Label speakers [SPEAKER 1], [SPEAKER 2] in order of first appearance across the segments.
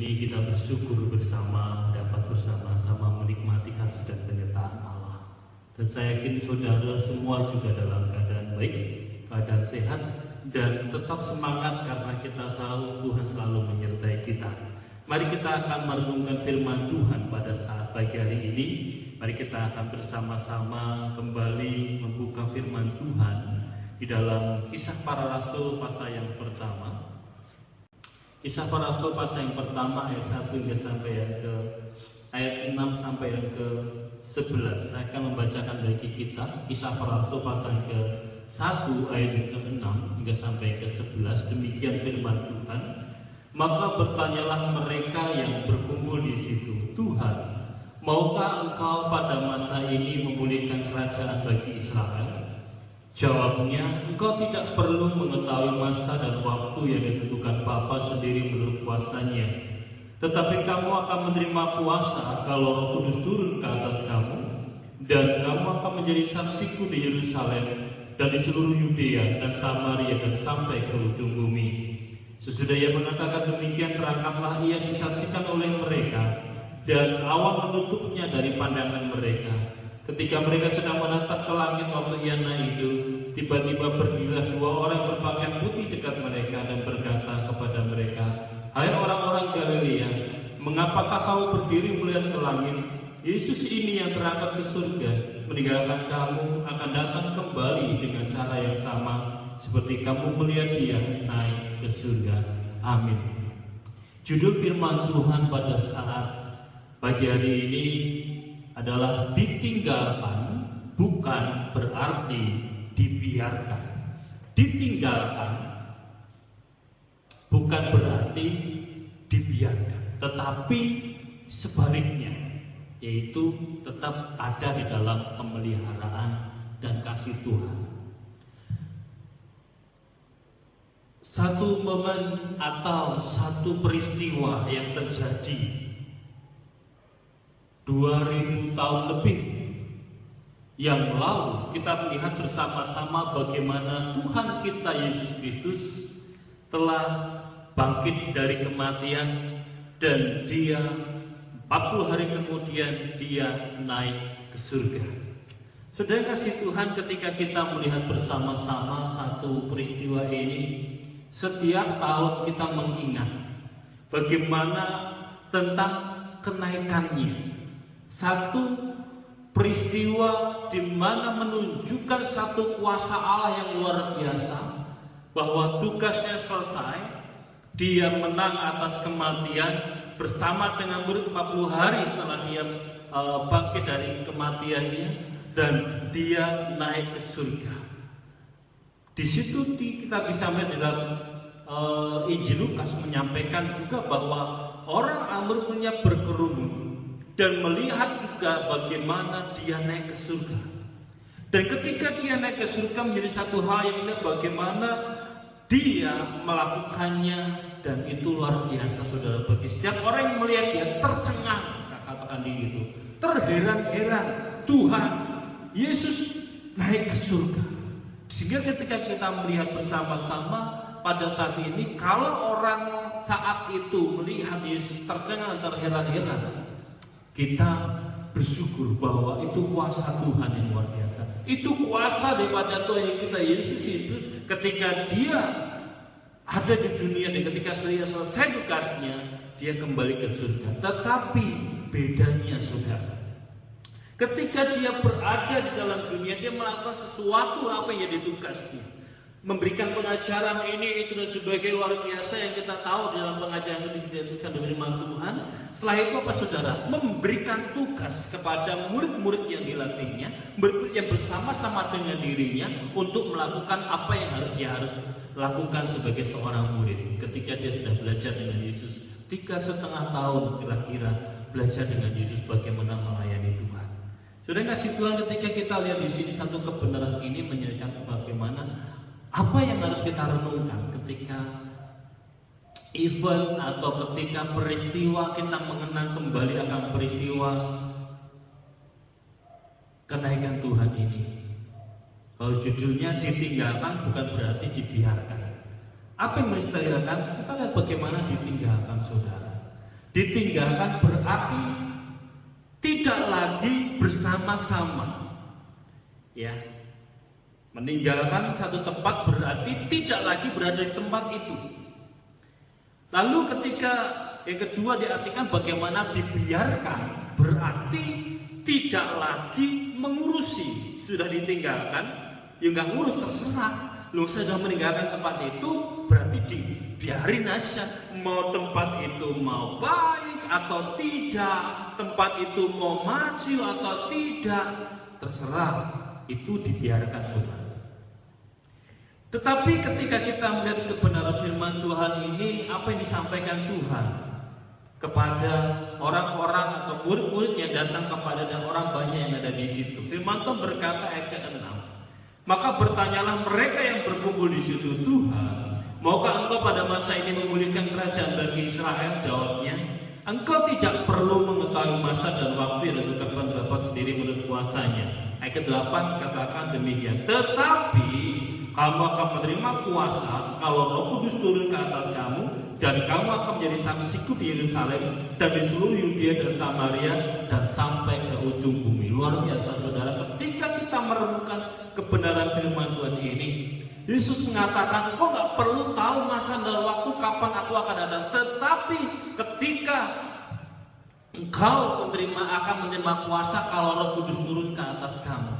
[SPEAKER 1] Ini kita bersyukur bersama, dapat bersama-sama menikmati kasih dan penyertaan Allah. Dan saya yakin saudara semua juga dalam keadaan baik, keadaan sehat, dan tetap semangat karena kita tahu Tuhan selalu menyertai kita. Mari kita akan merenungkan firman Tuhan pada saat pagi hari ini. Mari kita akan bersama-sama kembali membuka firman Tuhan di dalam Kisah Para Rasul pasal yang pertama. Kisah Para Rasul pasal yang pertama ayat 1 hingga sampai yang ke ayat 6 sampai yang ke 11. Saya akan membacakan bagi kita Kisah Para Rasul pasal yang ke 1 ayat yang ke 6 hingga sampai yang ke 11. Demikian firman Tuhan. Maka bertanyalah mereka yang berkumpul di situ, Tuhan, maukah Engkau pada masa ini memulihkan kerajaan bagi Israel? Jawabnya, Engkau tidak perlu mengetahui masa dan waktu yang ditentukan Bapa sendiri menurut kuasanya. Tetapi kamu akan menerima kuasa kalau Roh Kudus turun ke atas kamu, dan kamu akan menjadi saksiku di Yerusalem dan di seluruh Yudea dan Samaria dan sampai ke ujung bumi. Sesudah ia mengatakan demikian, terangkatlah ia disaksikan oleh mereka, dan awan menutupnya dari pandangan mereka. Ketika mereka sedang menatap ke langit waktu ia naik itu, tiba-tiba berdirilah dua orang berpakaian putih dekat mereka dan berkata kepada mereka, "Hai orang-orang Galilea, mengapakah kamu berdiri melihat ke langit? Yesus ini yang terangkat ke surga, meninggalkan kamu akan datang kembali dengan cara yang sama seperti kamu melihat dia naik ke surga." Amin. Judul firman Tuhan pada saat pagi hari ini adalah ditinggalkan bukan berarti dibiarkan. Ditinggalkan bukan berarti dibiarkan, tetapi sebaliknya, yaitu tetap ada di dalam pemeliharaan dan kasih Tuhan. Satu momen atau satu peristiwa yang terjadi 2000 tahun lebih yang lalu, kita melihat bersama-sama bagaimana Tuhan kita Yesus Kristus telah bangkit dari kematian, dan dia 40 hari kemudian dia naik ke surga. Saudara kasih Tuhan, ketika kita melihat bersama-sama satu peristiwa ini, setiap tahun kita mengingat bagaimana tentang kenaikannya. Satu peristiwa di mana menunjukkan satu kuasa Allah yang luar biasa, bahwa tugasnya selesai, dia menang atas kematian bersama dengan murid 40 hari setelah dia bangkit dari kematiannya, dan dia naik ke surga. Di situ kita bisa melihat dalam Injil Lukas menyampaikan juga bahwa orang umurnya berkerumun dan melihat juga bagaimana dia naik ke surga. Dan ketika dia naik ke surga menjadi satu hal yang indah bagaimana dia melakukannya, dan itu luar biasa saudara. Bagi setiap orang yang melihat dia tercengang, katakan itu, terheran-heran, Tuhan Yesus naik ke surga. Sehingga ketika kita melihat bersama-sama pada saat ini, kalau orang saat itu melihat Yesus tercengang, terheran-heran, kita bersyukur bahwa itu kuasa Tuhan yang luar biasa. Itu kuasa daripada Tuhan yang kita Yesus itu ketika dia ada di dunia dan ketika selesai tugasnya, dia kembali ke surga. Tetapi bedanya saudara, ketika dia berada di dalam dunia, dia melakukan sesuatu apa yang jadi tugasnya, memberikan pengajaran ini, itu dan sebagai luar biasa yang kita tahu dalam pengajaran yang diberikan dari firman Tuhan. Setelah itu apa saudara? Memberikan tugas kepada murid-murid yang dilatihnya, murid yang bersama-sama dengan dirinya untuk melakukan apa yang dia harus lakukan sebagai seorang murid. Ketika dia sudah belajar dengan Yesus 3,5 tahun kira-kira belajar dengan Yesus bagaimana melayani Tuhan. Saudara kasih Tuhan, ketika kita lihat di sini satu kebenaran ini menyatakan bagaimana apa yang harus kita renungkan ketika event atau ketika peristiwa kita mengenang kembali akan peristiwa kenaikan Tuhan ini. Kalau judulnya ditinggalkan bukan berarti dibiarkan. Apa yang harus kita lihat? Kita lihat bagaimana ditinggalkan saudara. Ditinggalkan berarti tidak lagi bersama-sama. Ya. Meninggalkan satu tempat berarti tidak lagi berada di tempat itu. Lalu ketika yang kedua diartikan bagaimana dibiarkan, berarti tidak lagi mengurusi. Sudah ditinggalkan, ya nggak ngurus, terserah. Lu sudah meninggalkan tempat itu, berarti dibiarin aja. Mau tempat itu mau baik atau tidak, tempat itu mau maju atau tidak, terserah. Itu dibiarkan, saudara. Tetapi ketika kita melihat kebenaran firman Tuhan ini, apa yang disampaikan Tuhan kepada orang-orang atau murid-murid yang datang kepada dan orang banyak yang ada di situ. Firman Tuhan berkata ayat ke-6, maka bertanyalah mereka yang berkumpul di situ, Tuhan, maukah engkau pada masa ini memulihkan kerajaan bagi Israel? Jawabnya, engkau tidak perlu mengetahui masa dan waktu yang ditentukan Bapa sendiri menurut kuasanya. Ayat ke-8 katakan demikian, tetapi kamu akan menerima kuasa kalau Roh Kudus turun ke atas kamu, dan kamu akan menjadi saksiku di Yerusalem dan di seluruh Yudea dan Samaria dan sampai ke ujung bumi. Luar biasa, saudara. Ketika kita merenungkan kebenaran firman Tuhan ini, Yesus mengatakan, kau nggak perlu tahu masa dan waktu kapan aku akan datang, tetapi ketika engkau akan menerima kuasa kalau Roh Kudus turun ke atas kamu.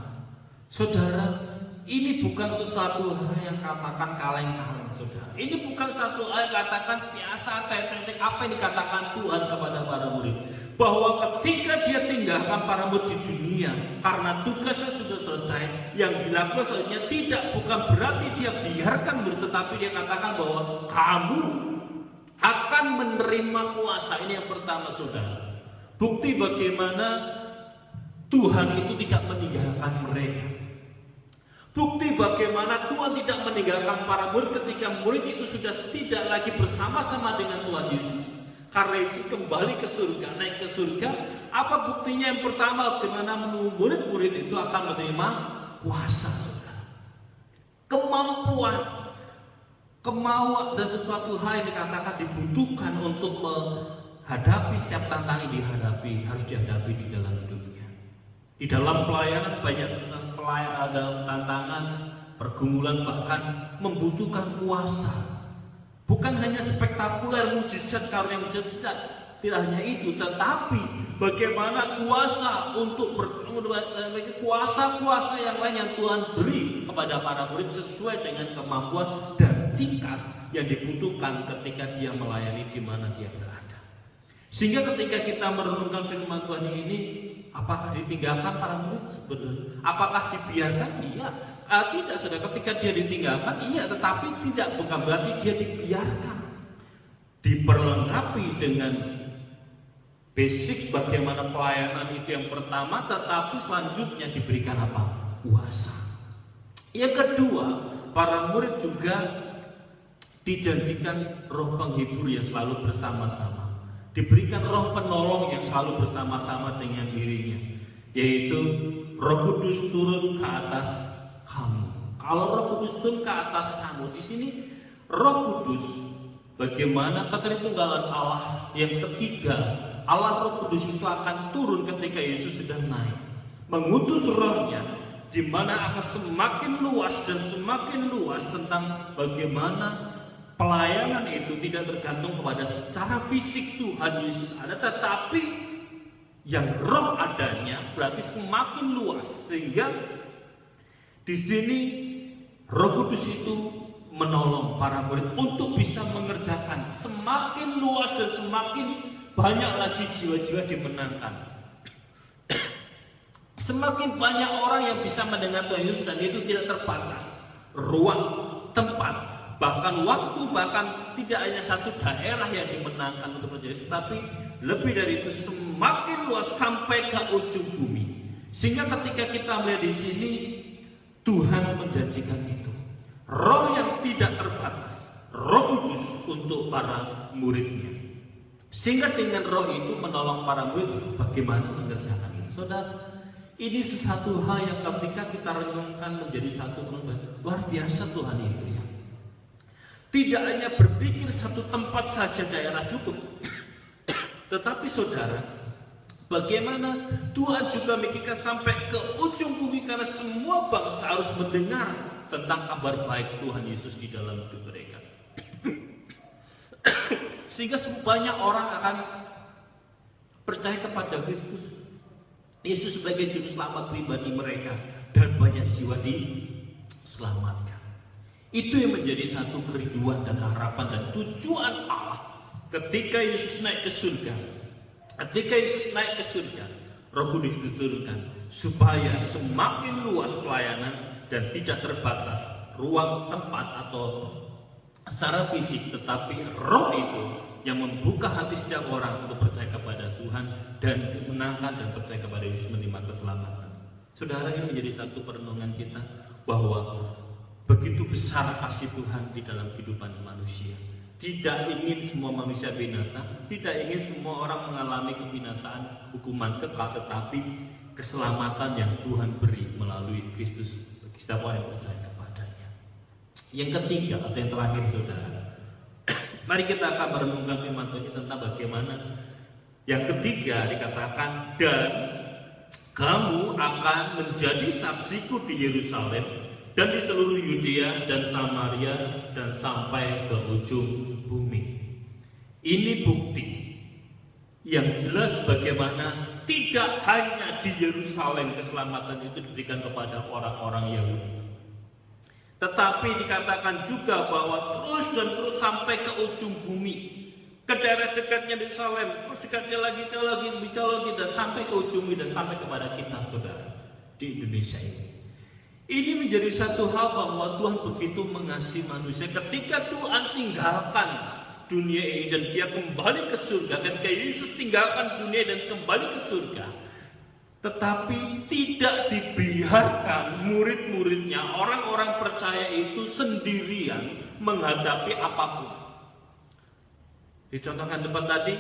[SPEAKER 1] Saudara, ini bukan sesuatu hal yang katakan kaleng-kaleng, saudara. Ini bukan satu hal yang katakan biasa, tetek apa yang dikatakan Tuhan kepada para murid. Bahwa ketika dia tinggalkan para murid di dunia karena tugasnya sudah selesai, yang dilakukan selanjutnya tidak bukan berarti dia biarkan murid, tetapi dia katakan bahwa kamu akan menerima kuasa. Ini yang pertama, saudara. Bukti bagaimana Tuhan itu tidak meninggalkan mereka. Bukti bagaimana Tuhan tidak meninggalkan para murid ketika murid itu sudah tidak lagi bersama-sama dengan Tuhan Yesus. Karena Yesus kembali ke surga, naik ke surga. Apa buktinya? Yang pertama, bagaimana murid-murid itu akan menerima kuasa, saudara. Kemauan dan sesuatu hal yang dikatakan dibutuhkan untuk menghadapi setiap tantangan yang dihadapi, harus dihadapi di dalam hidupnya. Di dalam pelayanan banyak ada tantangan, pergumulan, bahkan membutuhkan kuasa. Bukan hanya spektakuler, mujizat, karunia mujizat, tidak hanya itu, tetapi bagaimana kuasa untuk kuasa-kuasa yang lain yang Tuhan beri kepada para murid sesuai dengan kemampuan dan tingkat yang dibutuhkan ketika dia melayani di mana dia berada. Sehingga ketika kita merenungkan firman Tuhan ini, apakah ditinggalkan para murid sebenarnya? Apakah dibiarkan? Iya. Tidak, saudara. Ketika dia ditinggalkan, iya, tetapi tidak bukan berarti dia dibiarkan. Diperlengkapi dengan basic bagaimana pelayanan itu yang pertama, tetapi selanjutnya diberikan apa? Kuasa. Yang kedua, para murid juga dijanjikan roh penghibur yang selalu bersama-sama. Diberikan roh penolong yang selalu bersama-sama dengan dirinya, yaitu Roh Kudus turun ke atas kamu. Kalau Roh Kudus turun ke atas kamu, di sini Roh Kudus bagaimana ketertunggalan Allah yang ketiga, Allah Roh Kudus itu akan turun ketika Yesus sudah naik, mengutus rohnya, di mana akan semakin luas dan semakin luas tentang bagaimana pelayanan itu tidak tergantung kepada secara fisik Tuhan Yesus ada, tetapi yang roh adanya berarti semakin luas. Sehingga di sini Roh Kudus itu menolong para murid untuk bisa mengerjakan semakin luas dan semakin banyak lagi jiwa-jiwa dimenangkan. Semakin banyak orang yang bisa mendengar Tuhan Yesus, dan itu tidak terbatas ruang, tempat, bahkan waktu, bahkan tidak hanya satu daerah yang dimenangkan untuk percaya Yesus, tapi lebih dari itu semakin luas sampai ke ujung bumi. Sehingga ketika kita melihat di sini, Tuhan menjanjikan itu, roh yang tidak terbatas, Roh Kudus untuk para muridnya. Sehingga dengan roh itu menolong para murid bagaimana mengerjakan itu. Saudara, ini sesuatu hal yang ketika kita renungkan menjadi satu penuh, luar biasa Tuhan itu ya. Tidak hanya berpikir satu tempat saja daerah cukup, Tetapi saudara, bagaimana Tuhan juga memikirkan sampai ke ujung bumi, karena semua bangsa harus mendengar tentang kabar baik Tuhan Yesus di dalam hidup mereka. Sehingga banyak orang akan percaya kepada Kristus Yesus sebagai juru selamat pribadi mereka, dan banyak jiwa diselamatkan. Itu yang menjadi satu kerinduan dan harapan dan tujuan Allah ketika Yesus naik ke surga. Ketika Yesus naik ke surga, Roh Kudus diturunkan supaya semakin luas pelayanan dan tidak terbatas ruang tempat atau secara fisik, tetapi Roh itu yang membuka hati setiap orang untuk percaya kepada Tuhan dan dimenangkan dan percaya kepada Yesus, menerima keselamatan. Saudara, ini menjadi satu perenungan kita bahwa begitu besar kasih Tuhan di dalam kehidupan manusia. Tidak ingin semua manusia binasa, tidak ingin semua orang mengalami kebinasaan, hukuman kekal, tetapi keselamatan yang Tuhan beri melalui Kristus bagi setiap orang yang percaya kepadanya. Yang ketiga atau yang terakhir, saudara, mari kita akan merenungkan firman Tuhan tentang bagaimana yang ketiga dikatakan, dan kamu akan menjadi saksiku di Yerusalem dan di seluruh Yudea dan Samaria dan sampai ke ujung bumi. Ini bukti yang jelas bagaimana tidak hanya di Yerusalem keselamatan itu diberikan kepada orang-orang Yahudi, tetapi dikatakan juga bahwa terus dan terus sampai ke ujung bumi, ke daerah dekatnya Yerusalem, terus dekatnya lagi, dan sampai ke ujung bumi dan sampai kepada kita, saudara, di Indonesia ini. Ini menjadi satu hal bahwa Tuhan begitu mengasihi manusia ketika Tuhan tinggalkan dunia ini dan dia kembali ke surga. Ketika Yesus tinggalkan dunia dan kembali ke surga, tetapi tidak dibiarkan murid-muridnya, orang-orang percaya itu sendirian menghadapi apapun. Dicontohkan tempat tadi,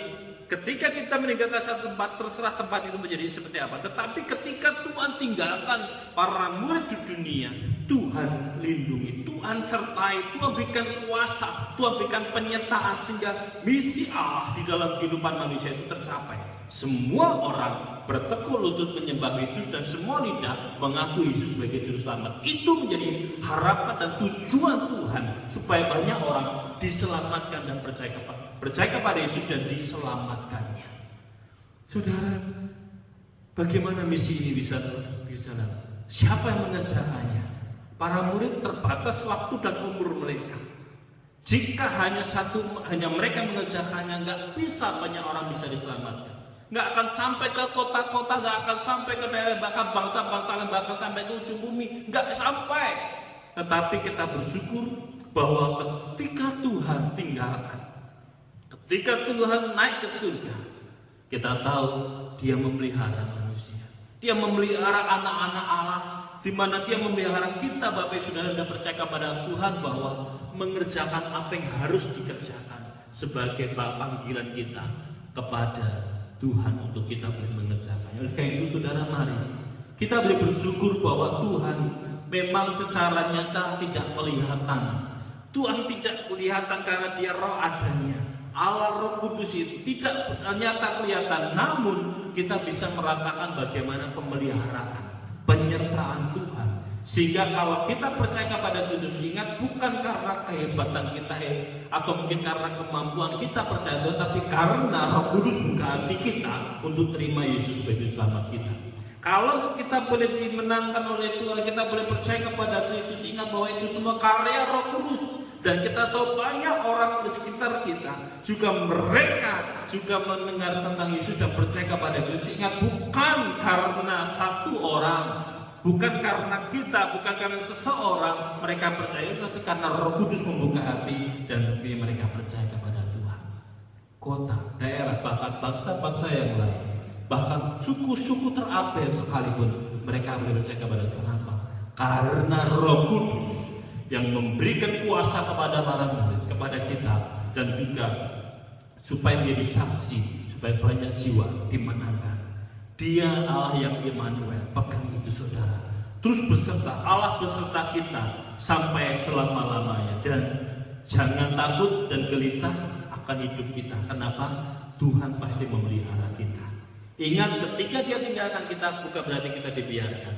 [SPEAKER 1] ketika kita meninggalkan satu tempat, terserah tempat itu menjadi seperti apa. Tetapi ketika Tuhan tinggalkan para murid di dunia, Tuhan lindungi, Tuhan sertai, Tuhan berikan kuasa, Tuhan berikan penyertaan sehingga misi Allah di dalam kehidupan manusia itu tercapai. Semua orang bertekuk lutut menyembah Yesus dan semua lidah mengaku Yesus sebagai juru selamat. Itu menjadi harapan dan tujuan Tuhan supaya banyak orang diselamatkan dan percaya kepada Yesus dan diselamatkannya. Saudara, bagaimana misi ini bisa berjalan? Siapa yang mengerjakannya? Para murid terbatas waktu dan umur mereka. Jika hanya mereka mengerjakannya, nggak bisa banyak orang bisa diselamatkan. Nggak akan sampai ke kota-kota, nggak akan sampai ke daerah, bahkan bangsa-bangsa lain, bahkan sampai ke ujung bumi, nggak sampai. Tetapi kita bersyukur bahwa ketika Tuhan tinggalkan, ketika Tuhan naik ke surga, kita tahu Dia memelihara manusia. Dia memelihara anak-anak Allah, di mana Dia memelihara kita, Bapak Ibu Saudara, dan percaya kepada Tuhan bahwa mengerjakan apa yang harus dikerjakan sebagai panggilan kita kepada Tuhan untuk kita boleh mengerjakannya. Oleh karena itu, saudara, mari kita boleh bersyukur bahwa Tuhan memang secara nyata tidak kelihatan. Tuhan tidak kelihatan karena Dia roh adanya. Allah Roh Kudus itu tidak nyata kelihatan, namun kita bisa merasakan bagaimana pemeliharaan, penyertaan Tuhan. Sehingga kalau kita percaya kepada Yesus, ingat, bukan karena kehebatan kita atau mungkin karena kemampuan kita percaya Tuhan, tapi karena Roh Kudus buka hati kita untuk terima Yesus sebagai selamat kita. Kalau kita boleh dimenangkan oleh Tuhan, kita boleh percaya kepada Yesus, ingat bahwa itu semua karya Roh Kudus. Dan kita tahu banyak orang di sekitar kita juga mereka juga mendengar tentang Yesus dan percaya kepada Yesus. Ingat, bukan karena satu orang, bukan karena kita, bukan karena seseorang mereka percaya, tapi karena Roh Kudus membuka hati dan mereka percaya kepada Tuhan. Kota, daerah, bahkan bangsa-bangsa yang lain, bahkan suku-suku terapel sekalipun, mereka boleh percaya kepada Tuhan. Kenapa? Karena Roh Kudus yang memberikan kuasa kepada para murid, kepada kita, dan juga supaya menjadi saksi, supaya banyak jiwa dimenangkan. Dia Allah yang Immanuel, pegang itu saudara. Terus beserta, Allah beserta kita sampai selama-lamanya. Dan jangan takut dan gelisah akan hidup kita. Kenapa? Tuhan pasti memelihara kita. Ingat, ketika Dia tinggalkan kita, bukan berarti kita dibiarkan,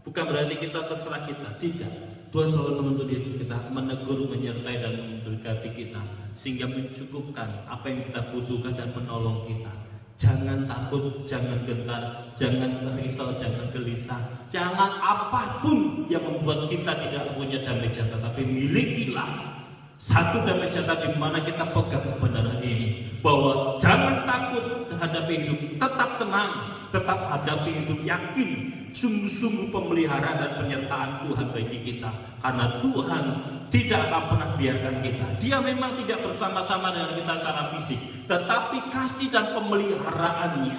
[SPEAKER 1] bukan berarti kita terserah kita, tidak. Tuhan selalu menuntut kita, menegur, menyertai dan memberkati kita, sehingga mencukupkan apa yang kita butuhkan dan menolong kita. Jangan takut, jangan gentar, jangan risau, jangan gelisah, jangan apapun yang membuat kita tidak punya damai sejahtera, tapi milikilah satu damai sejahtera di mana kita pegang kebenaran ini, bahwa jangan takut hadapi hidup, tetap tenang, tetap hadapi hidup, yakin sungguh-sungguh pemeliharaan dan penyertaan Tuhan bagi kita, karena Tuhan tidak akan pernah biarkan kita. Dia memang tidak bersama-sama dengan kita secara fisik, tetapi kasih dan pemeliharaannya,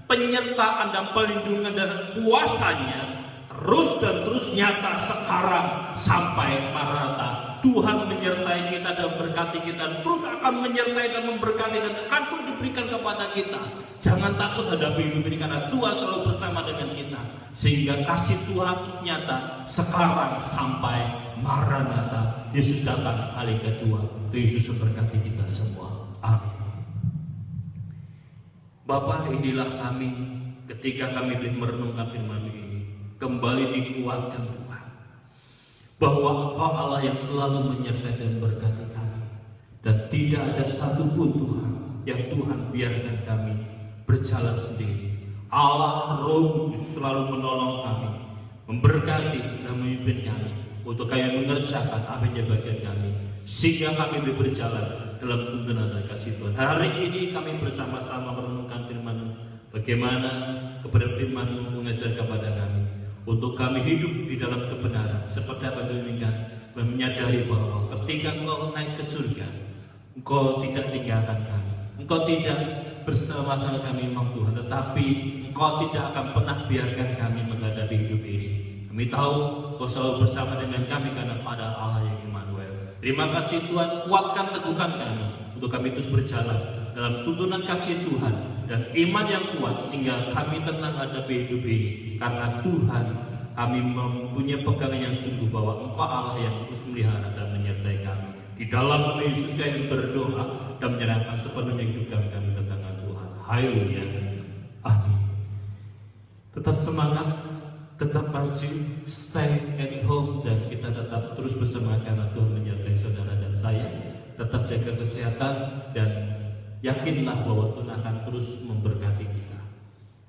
[SPEAKER 1] penyertaan dan perlindungan dan kuasanya terus dan terus nyata sekarang sampai Maranatha. Tuhan menyertai kita dan memberkati kita, terus akan menyertai dan memberkati dan akan terus diberikan kepada kita. Jangan takut hadapi hidup ini, karena Tuhan selalu bersama dengan kita, sehingga kasih Tuhan terus nyata sekarang sampai Maranatha. Yesus datang kali kedua. Yesus memberkati kita semua. Amin. Bapa, inilah kami ketika kami merenungkan firman ini, kembali dikuatkan Tuhan, bahwa Engkau Allah yang selalu menyertai dan memberkati kami, dan tidak ada satupun Tuhan yang Tuhan biarkan kami berjalan sendiri. Allah Roh Kudus selalu menolong kami, memberkati dan memimpin kami untuk kami mengerjakan apa yang bagian kami, sehingga kami boleh berjalan dalam tuntunan dan kasih Tuhan. Hari ini kami bersama-sama merenungkan firman-Mu, bagaimana kepada firman-Mu mengajar kepada kami untuk kami hidup di dalam kebenaran, seperti apa yang demikian, menyadari bahwa ketika Engkau naik ke surga, Engkau tidak tinggalkan kami, Engkau tidak bersama kami memang Tuhan, tetapi Engkau tidak akan pernah biarkan kami menghadapi hidup ini. Kami tahu Engkau selalu bersama dengan kami, karena Engkau adalah Allah yang Immanuel. Terima kasih Tuhan, kuatkan, teguhkan kami untuk kami terus berjalan dalam tuntunan kasih Tuhan dan iman yang kuat, sehingga kami tenang hadapi hidup ini, karena Tuhan kami mempunyai pegangan yang sungguh bahwa Engkau Allah yang terus melihara dan menyertai kami. Di dalam nama Yesus kami berdoa dan menyerahkan sepenuhnya hidup kami ke tangan Tuhan. Haleluya. Amin. Tetap semangat, tetap maju, stay at home, dan kita tetap terus bersama, karena Tuhan menyertai saudara dan saya. Tetap jaga kesehatan dan yakinlah bahwa Tuhan akan terus memberkati kita.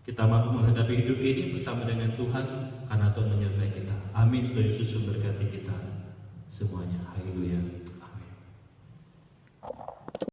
[SPEAKER 1] Kita mampu menghadapi hidup ini bersama dengan Tuhan, karena Tuhan menyertai kita. Amin. Tuhan Yesus memberkati kita semuanya. Haleluya.